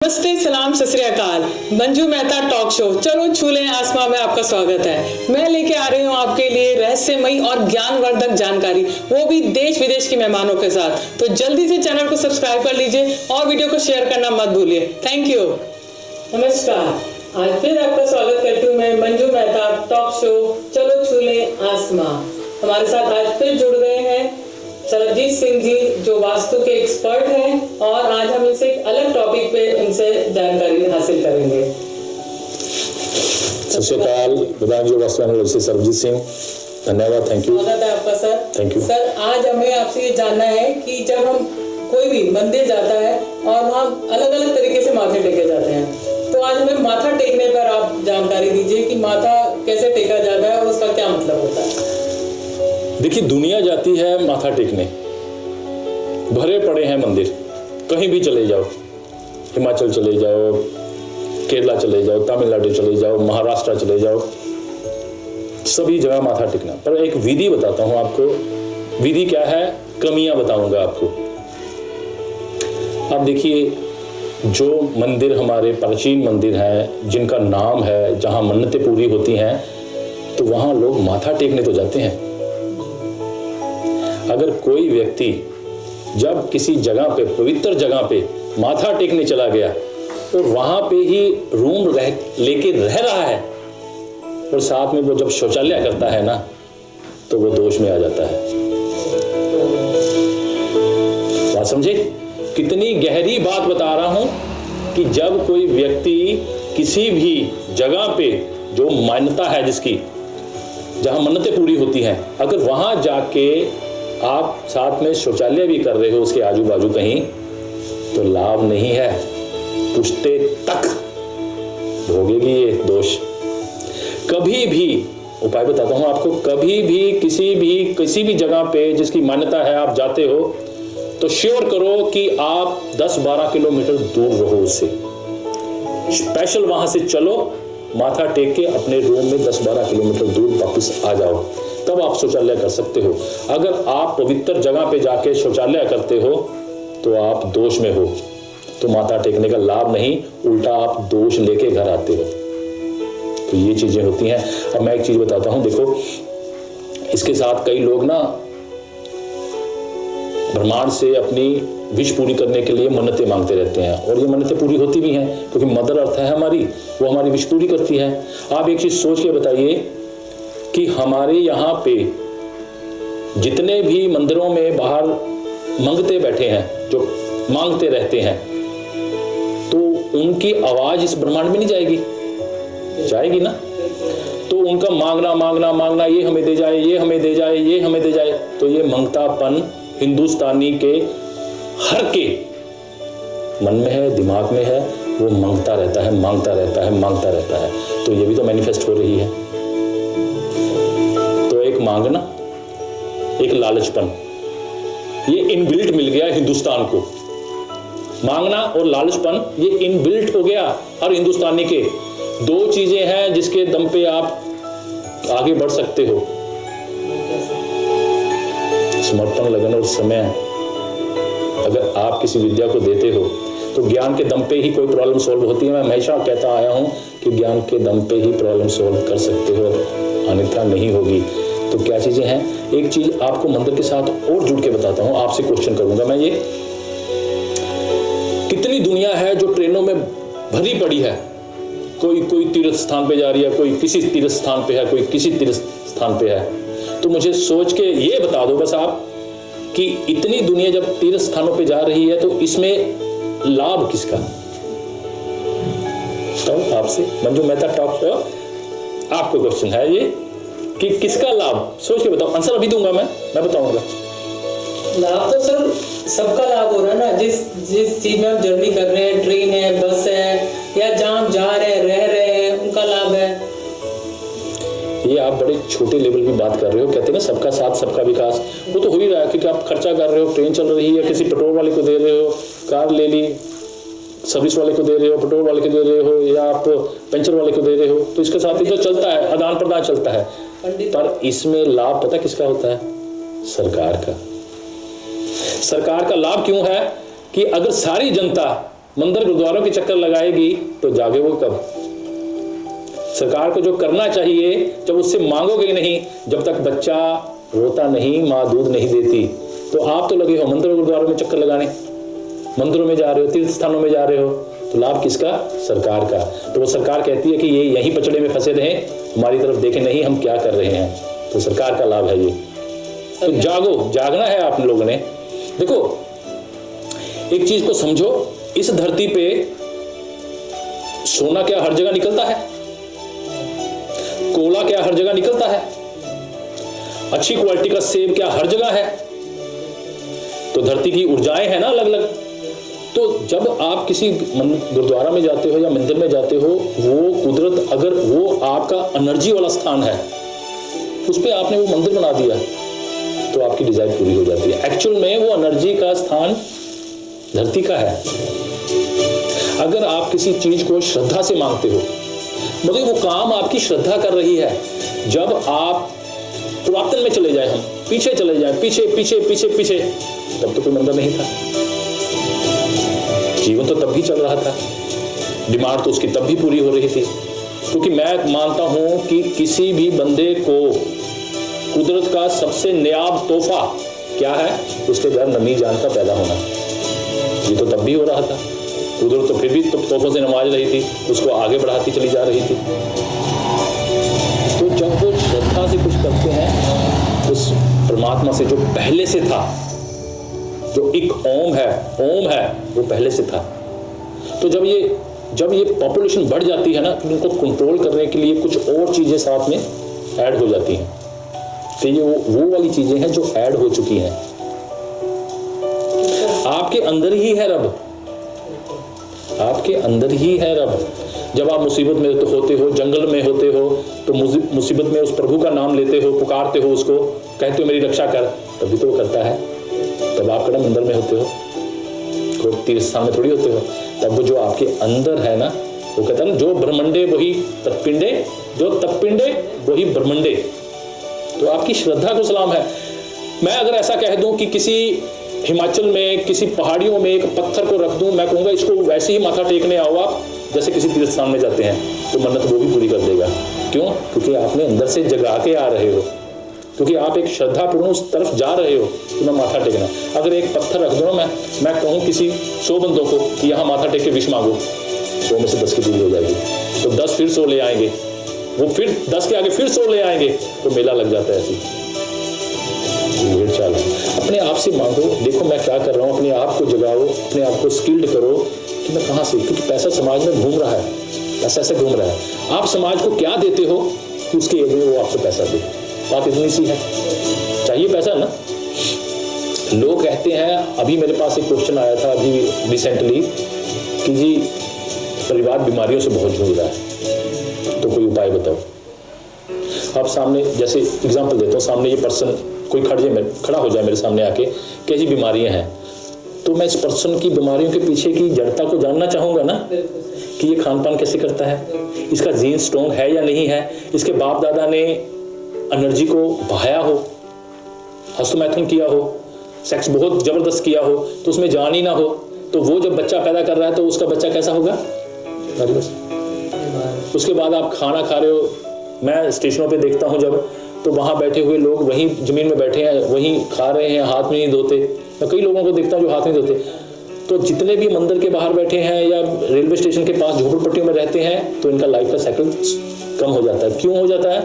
नमस्ते, सलाम, सत श्री अकाल। मंजू मेहता टॉक शो चलो छू लें आसमां में आपका स्वागत है। मैं लेके आ रही हूँ आपके लिए रहस्यमयी और ज्ञानवर्धक जानकारी, वो भी देश विदेश के मेहमानों के साथ। तो जल्दी से चैनल को सब्सक्राइब कर लीजिए और वीडियो को शेयर करना मत भूलिए। Thank you. नमस्कार, आज फिर आपका स्वागत करती हूँ मैं मंजू मेहता टॉक शो चलो छू लें आसमां। हमारे साथ आज फिर जुड़ गए हैं सरबजीत सिंह जी, जो वास्तु के एक्सपर्ट हैं, और आज हम इनसे एक अलग टॉपिक पे इनसे जानकारी हासिल करेंगे। सत श्री अकाल, विधानजी वास्तु एनालिस्ट सरबजीत सिंह, धन्यवाद, थैंक यू। स्वागत है आपका सर। थैंक यू सर, आज हमें आपसे ये जानना है कि जब हम कोई भी मंदिर जाता है और वहाँ अलग अलग तरीके से माथे टेके जाते हैं, तो आज हमें माथा टेकने पर आप जानकारी दीजिए कि माथा कैसे टेका जाता है और उसका क्या मतलब होता है। देखिए, दुनिया जाती है माथा टेकने, भरे पड़े हैं मंदिर, कहीं भी चले जाओ, हिमाचल चले जाओ, केरला चले जाओ, तमिलनाडु चले जाओ, महाराष्ट्र चले जाओ, सभी जगह माथा टेकना। पर एक विधि बताता हूं आपको। विधि क्या है, क्रमियां बताऊंगा आपको। आप देखिए, जो मंदिर हमारे प्राचीन मंदिर हैं, जिनका नाम है, जहां मन्नतें पूरी होती हैं, तो वहां लोग माथा टेकने तो जाते हैं। अगर कोई व्यक्ति जब किसी जगह पे, पवित्र जगह पे माथा टेकने चला गया और वहां पे ही रूम लेके रह रहा है और साथ में वो जब शौचालय करता है ना, तो वो दोष में आ जाता है। बात समझे? कितनी गहरी बात बता रहा हूं कि जब कोई व्यक्ति किसी भी जगह पे जो मान्यता है, जिसकी जहां मन्नतें पूरी होती हैं, अगर वहां जाके आप साथ में शौचालय भी कर रहे हो उसके आजू बाजू कहीं, तो लाभ नहीं है, पुश्ते तक भोगेगी ये दोष। कभी भी उपाय बताता हूं आपको, कभी भी किसी भी जगह पे जिसकी मान्यता है आप जाते हो, तो श्योर करो कि आप 10-12 किलोमीटर दूर रहो उससे। स्पेशल वहां से चलो, माथा टेक के अपने रूम में 10-12 किलोमीटर दूर वापस आ जाओ, तब आप शौचालय कर सकते हो। अगर आप पवित्र जगह पे जाके शौचालय करते हो तो आप दोष में हो, तो माथा टेकने का लाभ नहीं, उल्टा आप दोष लेके घर आते हो। तो ये चीजें होती हैं। अब मैं एक चीज बताता हूं, देखो, इसके साथ कई लोग ना ब्रह्मांड से अपनी विश पूरी करने के लिए मन्नतें मांगते रहते हैं, और ये मन्नतें पूरी होती भी हैं, क्योंकि मदर अर्थ है हमारी, वो हमारी विश पूरी करती है। आप एक चीज सोच के बताइए कि हमारे यहाँ पे जितने भी मंदिरों में बाहर मंगते बैठे हैं, जो मांगते रहते हैं, तो उनकी आवाज इस ब्रह्मांड में नहीं जाएगी? जाएगी ना। तो उनका मांगना मांगना मांगना, ये हमें दे जाए, ये हमें दे जाए, ये हमें दे जाए, तो ये मंगतापन हिंदुस्तानी के हर के मन में है, दिमाग में है, वो मांगता रहता है, मांगता रहता है, मांगता रहता है। तो ये भी तो मैनिफेस्ट हो रही है। तो एक मांगना, एक लालचपन, ये इनबिल्ट मिल गया हिंदुस्तान को। मांगना और लालचपन ये इनबिल्ट हो गया हर हिंदुस्तानी के। दो चीजें हैं जिसके दम पे आप आगे बढ़ सकते हो, समर्पण, लगन और समय। अगर आप किसी विद्या को देते हो तो ज्ञान के दम पे ही कोई प्रॉब्लम सॉल्व होती है। मैं हमेशा कहता आया हूं कि ज्ञान के दम पे ही प्रॉब्लम सॉल्व कर सकते हो, अन्यथा नहीं होगी। तो क्या चीजें हैं? एक चीज आपको मंदिर के साथ और जुड़ के बताता हूं, आपसे क्वेश्चन करूंगा मैं ये। कितनी दुनिया है जो ट्रेनों में भरी पड़ी है, कोई तीर्थ स्थान पे जा रही है, कोई किसी तीर्थ स्थान पे है, कोई किसी तीर्थ स्थान पे है। तो मुझे सोच के ये बता दो बस आप कि इतनी दुनिया जब तीर्थ स्थानों पे जा रही है, तो इसमें लाभ किसका? तो आपसे मंजू मेहता टॉक शो, आपको क्वेश्चन है ये कि किसका लाभ? सोच के बताओ। आंसर अभी दूंगा मैं बताऊंगा। लाभ तो सर सबका लाभ हो रहा है ना। जिस चीज में हम जर्नी कर रहे हैं, ट्रेन है, बस है, या जहाँ हम जा रहे हैं, रह रहे हैं, उनका लाभ है। ये आप बड़े छोटे लेवल की बात कर रहे हो। कहते हैं ना, सबका साथ सबका विकास, वो तो हो ही रहा है, क्योंकि आप खर्चा कर रहे हो, ट्रेन चल रही है, किसी पेट्रोल वाले को दे रहे हो, कार ले ली, सर्विस वाले को दे रहे हो, पेट्रोल वाले को दे रहे हो, या आप पंचर वाले को दे रहे हो, तो इसके साथ ही तो चलता है, आदान प्रदान चलता है। पर इसमें लाभ पता किसका होता है? सरकार का। सरकार का लाभ क्यों है कि अगर सारी जनता मंदिर गुरुद्वारों के चक्कर लगाएगी तो जागे वो कब? सरकार को जो करना चाहिए, जब उससे मांगोगे नहीं, जब तक बच्चा रोता नहीं, माँ दूध नहीं देती, तो आप तो लगे हो मंदिरों गुरुद्वारों में चक्कर लगाने, मंदिरों में जा रहे हो, तीर्थ स्थानों में जा रहे हो, तो लाभ किसका? सरकार का। तो वो सरकार कहती है कि ये यहीं पचड़े में फंसे रहें, हमारी तरफ देखें नहीं हम क्या कर रहे हैं, तो सरकार का लाभ है ये। तो जागो, जागना है आप लोगों ने। देखो एक चीज को समझो, इस धरती पे सोना क्या हर जगह निकलता है? कोला क्या हर जगह निकलता है? अच्छी क्वालिटी का सेब क्या हर जगह है? तो धरती की ऊर्जाएं हैं ना अलग अलग। तो जब आप किसी गुरुद्वारा में जाते हो या मंदिर में जाते हो, वो कुदरत, अगर वो आपका एनर्जी वाला स्थान है, उस पर आपने वो मंदिर बना दिया, तो आपकी डिजायर पूरी हो जाती है। एक्चुअल में वो एनर्जी का स्थान धरती का है। अगर आप किसी चीज को श्रद्धा से मांगते हो, मगर वो काम आपकी श्रद्धा कर रही है। जब आप पुरातन में चले जाए, हम पीछे चले जाए, पीछे पीछे पीछे पीछे, तब तो कोई मंदिर नहीं था, जीवन तो तब भी चल रहा था, डिमांड तो उसकी तब भी पूरी हो रही थी। क्योंकि मैं मानता हूं कि किसी भी बंदे को कुदरत का सबसे नायाब तोहफा क्या है? उसके घर नमी जान का पैदा होना। ये तो तब भी हो रहा था, कुदरत तो फिर भी तोहफों से नवाज रही थी, उसको आगे बढ़ाती चली जा रही थी। तो जब वो श्रद्धा से कुछ करते हैं, उस परमात्मा से जो पहले से था, जो एक ओम है वो पहले से था। तो जब ये पॉपुलेशन बढ़ जाती है ना, तो उनको कंट्रोल करने के लिए कुछ और चीजें साथ में ऐड हो जाती हैं। तो ये वो वाली चीजें हैं जो ऐड हो चुकी हैं। आपके अंदर ही है रब, आपके अंदर ही है रब। जब आप मुसीबत में होते हो, जंगल में होते हो, तो मुसीबत में उस प्रभु का नाम लेते हो, पुकारते हो उसको, कहते हो मेरी रक्षा कर, तभी तो वो करता है। तब आप कदम अंदर में होते हो, कोई तीर्थ स्थान में थोड़ी होते हो। तब वो जो आपके अंदर है ना, वो कहता है ना, जो ब्रह्मंडे वही तत्पिंडे, जो तत्पिंडे वही ब्रह्मंडे। तो आपकी श्रद्धा को सलाम है। मैं अगर ऐसा कह दूं कि किसी हिमाचल में किसी पहाड़ियों में एक पत्थर को रख दूं, मैं कहूंगा इसको वैसे ही माथा टेकने आओ आप जैसे किसी तीर्थ स्थान में जाते हैं, तो मन्नत वो भी पूरी कर देगा। क्यों? क्योंकि आपने अंदर से जगा के आ रहे हो, क्योंकि आप एक श्रद्धापूर्ण उस तरफ जा रहे हो कि मैं माथा टेकना। अगर एक पत्थर रख दूँ, मैं कहूँ किसी 100 बंदों को कि यहाँ माथा टेक के विष मांगो, 100 में से 10 की पूरी हो जाएगी, तो 10 फिर 100 ले आएंगे, वो फिर 10 के आगे फिर 100 ले आएंगे, तो मेला लग जाता है। ऐसी चाल अपने आप से मांगो, देखो मैं क्या कर रहा हूँ, अपने आप को जगाओ, अपने आप को स्किल्ड करो कि मैं कहाँ से, क्योंकि पैसा समाज में घूम रहा है, पैसा ऐसे घूम रहा है। आप समाज को क्या देते हो कि उसके लिए वो आपको पैसा दे। बात इतनी सी है, चाहिए पैसा ना। लोग कहते हैं, अभी मेरे पास एक क्वेश्चन आया था अभी रिसेंटली कि जी परिवार बीमारियों से बहुत जूझ रहा है, तो कोई उपाय बताओ। आप सामने, जैसे एग्जांपल देता हूँ, सामने ये पर्सन कोई खड़ा हो जाए मेरे सामने आके, कैसी बीमारियां हैं, तो मैं इस पर्सन की बीमारियों के पीछे की जड़ता को जानना चाहूंगा ना, कि ये खान पान कैसे करता है, इसका जीन स्ट्रॉन्ग है या नहीं है, इसके बाप दादा ने एनर्जी को बहाया हो, हस्तमैथुन किया हो, सेक्स बहुत जबरदस्त किया हो, तो उसमें जान ही ना हो, तो वो जब बच्चा पैदा कर रहा है तो उसका बच्चा कैसा होगा? उसके बाद आप खाना खा रहे हो, मैं स्टेशनों पे देखता हूँ जब, तो वहाँ बैठे हुए लोग वहीं जमीन में बैठे हैं, वहीं खा रहे हैं, हाथ में नहीं धोते। मैं कई लोगों को देखता हूँ जो हाथ नहीं धोते। तो जितने भी मंदिर के बाहर बैठे हैं या रेलवे स्टेशन के पास झोपड़पट्टियों में रहते हैं, तो इनका लाइफ का साइकिल कम हो जाता है। क्यों हो जाता है?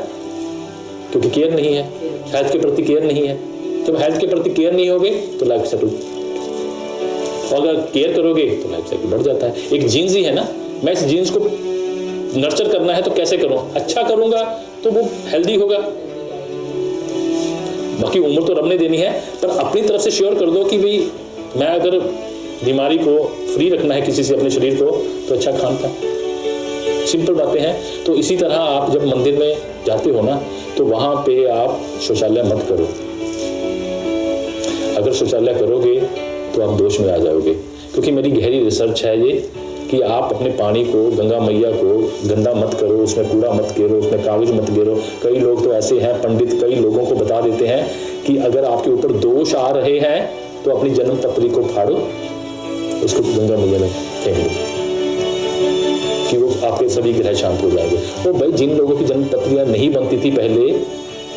क्योंकि केयर नहीं है, हेल्थ के प्रति केयर नहीं है। जब हेल्थ के प्रति केयर नहीं होगे तो लाइफ साइकिल, और अगर केयर करोगे तो लाइफ साइकिल बढ़ जाता है। एक जीन्स ही है ना, मैं इस जीन्स को नर्चर करना है तो कैसे करूं? अच्छा करूंगा तो वो हेल्दी होगा। बाकी उम्र तो रब ने देनी है, पर अपनी तरफ से श्योर कर दो कि भाई मैं अगर बीमारी को फ्री रखना है किसी से अपने शरीर को, तो अच्छा खान पान, सिंपल बातें हैं। तो इसी तरह आप जब मंदिर में जाते हो ना, तो वहां पे आप शौचालय मत करो। अगर शौचालय करोगे तो आप दोष में आ जाओगे, क्योंकि मेरी गहरी रिसर्च है ये कि आप अपने पानी को, गंगा मैया को गंदा मत करो, उसमें कूड़ा मत गेरो, उसमें कागज मत गेरो। कई लोग तो ऐसे हैं, पंडित कई लोगों को बता देते हैं कि अगर आपके ऊपर दोष आ रहे हैं तो अपनी जन्म पत्री को फाड़ो, उसको गंगा मैया में फेंक दो कि वो आपके सभी ग्रह शांत हो जाएंगे। तो भाई जिन लोगों की जन्म पत्रियां नहीं बनती थी पहले,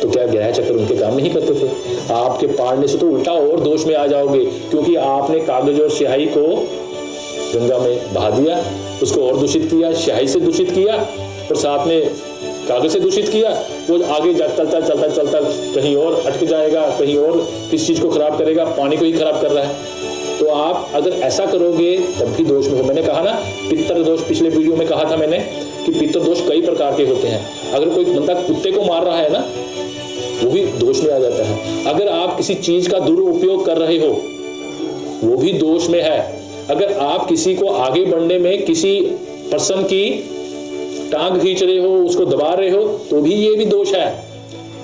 तो क्या ग्रह चक्र उनके काम नहीं करते थे? आपके पाड़ने से तो उल्टा और दोष में आ जाओगे, क्योंकि आपने कागज और स्याही को गंगा में बहा दिया, उसको और दूषित किया, स्याही से दूषित किया और साथ में कागज से दूषित किया। वो आगे चलता चलता चलता कहीं और अटक जाएगा, कहीं और किस चीज को खराब करेगा, पानी को ही खराब कर रहा है। तो आप अगर ऐसा करोगे तब भी दोष में हो। मैंने कहा ना पितर दोष, पिछले वीडियो में कहा था मैंने कि पितर दोष कई प्रकार के होते हैं। अगर कोई बंदा कुत्ते को मार रहा है ना, वो भी दोष में आ जाता है। अगर आप किसी चीज का दुरुपयोग कर रहे हो, वो भी दोष में है। अगर आप किसी को आगे बढ़ने में किसी पर्सन की टांग खींच रहे हो, उसको दबा रहे हो, तो भी ये भी दोष है।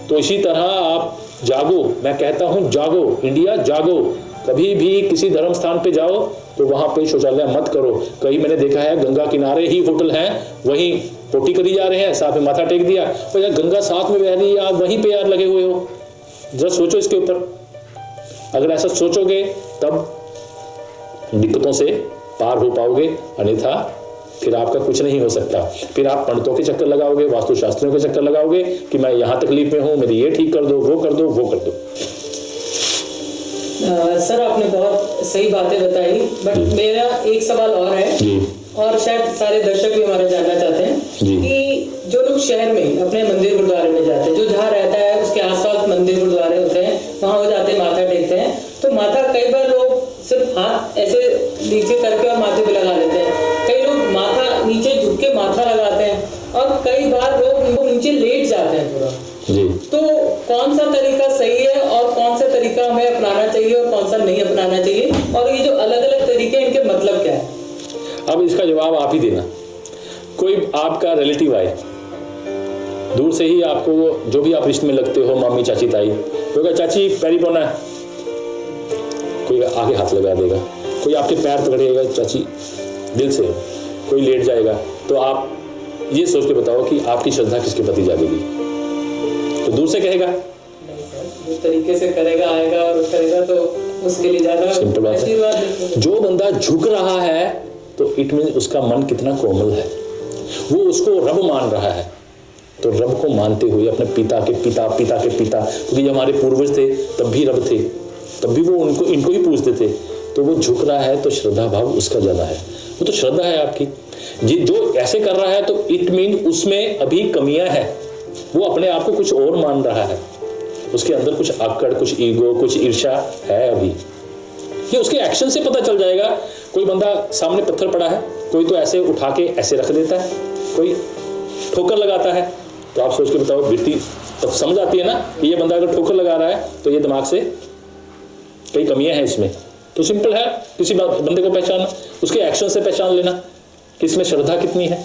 तो इसी तरह आप जागो, मैं कहता हूं जागो, इंडिया जागो। कभी भी किसी धर्म स्थान पे जाओ तो वहां पे शौचालय मत करो। कहीं मैंने देखा है गंगा किनारे ही होटल हैं, वहीं पोटी करी जा रहे हैं, साथ में माथा टेक दिया। तो यार गंगा साथ में बह रही है, आप वहीं पे यार लगे हुए हो। जरा सोचो इसके ऊपर। अगर ऐसा सोचोगे तब दिक्कतों से पार हो पाओगे, अन्यथा फिर आपका कुछ नहीं हो सकता। फिर आप पंडितों के चक्कर लगाओगे, वास्तुशास्त्रियों के चक्कर लगाओगे कि मैं यहाँ तकलीफ में हूँ, मेरी ये ठीक कर दो, वो कर दो, वो कर दो। सर आपने बहुत सही बातें बताई, बट मेरा एक सवाल और है जी। और शायद सारे दर्शक भी हमारे जानना चाहते हैं कि जो लोग शहर में अपने मंदिर गुरुद्वारे में जाते हैं, जो जहाँ रहता है उसके आसपास मंदिर गुरुद्वारे होते हैं, वहाँ हो जाते हैं, माथा टेकते हैं, तो माथा कई बार लोग सिर्फ हाथ ऐसे नीचे करके और माथे पे लगा देते हैं, कई लोग माथा नीचे झुक के माथा लगाते हैं और कई बार लोग नीचे लेट जाते हैं पूरा। जी। तो कौन सा तरीका सही है और कौन सा तरीका हमें अपनाना चाहिए और कौन सा नहीं अपनाना चाहिए, और ये जो अलग अलग तरीके हैं इनके मतलब क्या है? अब इसका जवाब आप ही देना। कोई आपका रिलेटिव आए, दूर से ही आपको जो भी आप रिश्ते में लगते हो, मामी, चाची, ताई, तो चाची पैरी पोना है, कोई आगे हाथ लगा देगा, कोई आपके पैर पकड़ेगा, चाची दिल से, कोई लेट जाएगा। तो आप ये सोच के बताओ कि आपकी श्रद्धा किसके प्रति जागेगी? तो दूर से कहेगा, जिस तरीके से करेगा आएगा और करेगा तो उसके लिए ज्यादा सिंपल बात है। जो बंदा झुक रहा है तो इट मीन उसका मन कितना कोमल है, वो उसको रब मान रहा है। तो रब को मानते हुए अपने पिता के पिता, पिता के पिता, क्योंकि हमारे पूर्वज थे तब भी रब थे, तब भी वो इनको ही पूजते थे। तो वो झुक रहा है तो श्रद्धा भाव उसका ज्यादा है, वो तो श्रद्धा है आपकी। जो ऐसे कर रहा है तो इट मीन उसमें अभी कमियां हैं, वो अपने आप को कुछ और मान रहा है, उसके अंदर कुछ आकड़, कुछ ईगो, कुछ ईर्ष्या है अभी। ये उसके एक्शन से पता चल जाएगा। कोई बंदा सामने पत्थर पड़ा है, कोई तो ऐसे उठा के ऐसे रख देता है, कोई ठोकर लगाता है, तो आप सोच के बताओ, वृत्ति तब समझ आती है ना कि ये बंदा अगर ठोकर लगा रहा है तो ये दिमाग से कई कमियां हैं इसमें। तो सिंपल है, किसी बंदे को पहचानना, उसके एक्शन से पहचान लेना कि इसमें श्रद्धा कितनी है।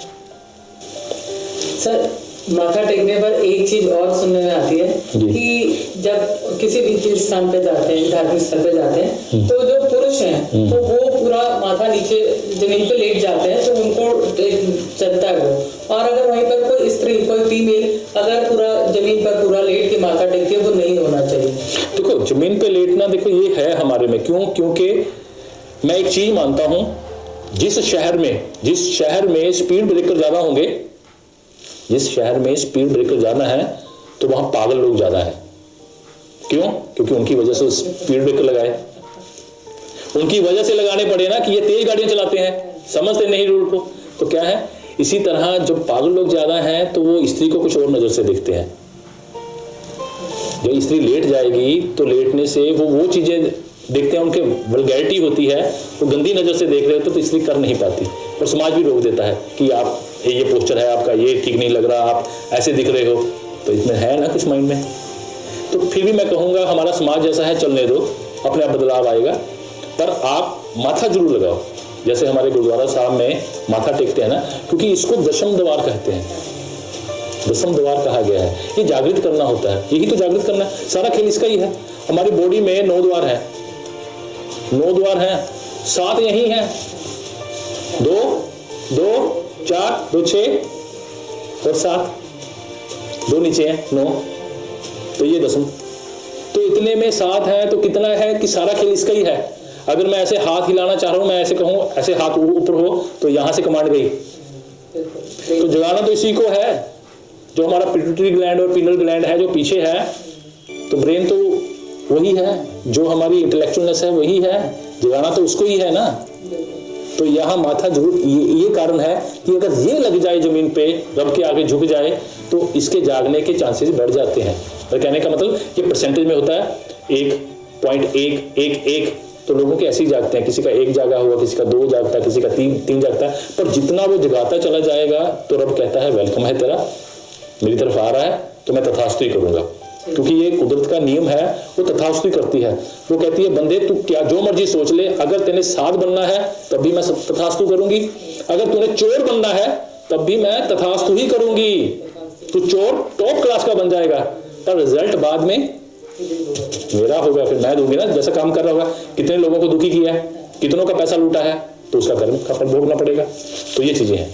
सर माथा टेकने पर एक चीज और सुनने में आती है कि जब किसी भी तीर्थ स्थान पे जाते हैं, धार्मिक स्थल पे जाते हैं, तो जो पुरुष हैं तो वो पूरा माथा नीचे जमीन पे लेट जाते हैं, तो उनको चलता है वो। और अगर वहीं पर कोई स्त्री, कोई फीमेल अगर पूरा जमीन पर पूरा लेट के माथा टेकती है, वो नहीं होना चाहिए। देखो जमीन पे लेटना, देखो ये है हमारे में, क्यों? क्योंकि मैं एक चीज मानता हूं, जिस शहर में स्पीड ब्रेकर ज्यादा होंगे, जिस शहर में स्पीड ब्रेकर ज्यादा है, तो वहां पागल लोग ज्यादा है। क्यों? क्योंकि उनकी वजह से स्पीड ब्रेकर लगाए, उनकी वजह से लगाने पड़े ना, कि ये तेज गाड़ियां चलाते हैं, समझते नहीं रूल को। तो क्या है, इसी तरह जब पागल लोग ज्यादा हैं तो वो स्त्री को कुछ और नजर से देखते हैं। जब स्त्री लेट जाएगी तो लेटने से वो चीजें देखते हैं, उनके वल्गैरिटी होती है, वो गंदी नजर से देख रहे होते तो इसलिए कर नहीं पाती, और समाज भी रोक देता है कि आप ये पोस्चर है आपका, ये ठीक नहीं लग रहा, आप ऐसे दिख रहे हो। तो इसमें है ना कुछ माइंड में। तो फिर भी मैं कहूँगा हमारा समाज जैसा है, चलने दो, अपने आप बदलाव आएगा। पर आप माथा जरूर लगाओ, जैसे हमारे गुरुद्वारा साहब में माथा टेकते हैं ना, क्योंकि इसको दशम द्वार कहते हैं, दशम द्वार कहा गया है। ये जागृत करना होता है, यही तो जागृत करना है, सारा खेल इसका ही है। हमारी बॉडी में 9 द्वार है, 9 द्वार हैं, 7 यही हैं, 2 2 4 2 6 और 7, 2 नीचे हैं, 9, तो ये 10। तो इतने में 7 है तो कितना है कि सारा खेल इसका ही है। अगर मैं ऐसे हाथ हिलाना चाह रहा हूं, मैं ऐसे कहूं ऐसे हाथ ऊपर हो, तो यहां से कमांड गई। तो जगाना तो इसी को है, जो हमारा पिट्यूटरी ग्लैंड और पीनल ग्लैंड है जो पीछे है। तो ब्रेन तो वही है, जो हमारी इंटेलेक्चुअलनेस है वही है, जगाना तो उसको ही है ना। तो यहाँ माथा जरूर, ये कारण है कि अगर ये लग जाए जमीन पे, रब के आगे झुक जाए, तो इसके जागने के चांसेस बढ़ जाते हैं। तो कहने का मतलब ये परसेंटेज में होता है 1.111, तो लोगों के ऐसे ही जागते हैं, किसी का 1 जागा हुआ, किसी का 2 जागता है, किसी का 3 जागता है। पर जितना वो जगाता चला जाएगा तो रब कहता है वेलकम है तेरा, मेरी तरफ आ रहा है तो मैं तथास्तु ही करूंगा, क्योंकि ये कुदरत का नियम है, वो तथास्तु करती है। वो कहती है बंदे तू क्या जो मर्जी सोच ले, अगर तेने साध बनना है तब भी मैं तथास्तु करूंगी, अगर तूने चोर बनना है तब भी मैं तथास्तु ही करूंगी। तू चोर टॉप क्लास का बन जाएगा, पर रिजल्ट बाद में मेरा होगा, फिर मैं दूंगी ना, जैसा काम कर रहा होगा। कितने लोगों को दुखी किया है, कितनों का पैसा लूटा है, तो उसका कर्म का फल भोगना पड़ेगा। तो ये चीजें हैं।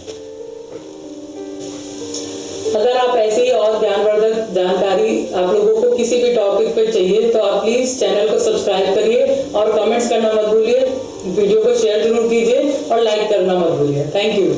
अगर आप ऐसी और ज्ञानवर्धक जानकारी आप लोगों को किसी भी टॉपिक पे चाहिए तो आप प्लीज चैनल को सब्सक्राइब करिए और कमेंट्स करना मत भूलिए, वीडियो को शेयर जरूर कीजिए और लाइक करना मत भूलिए। Thank you.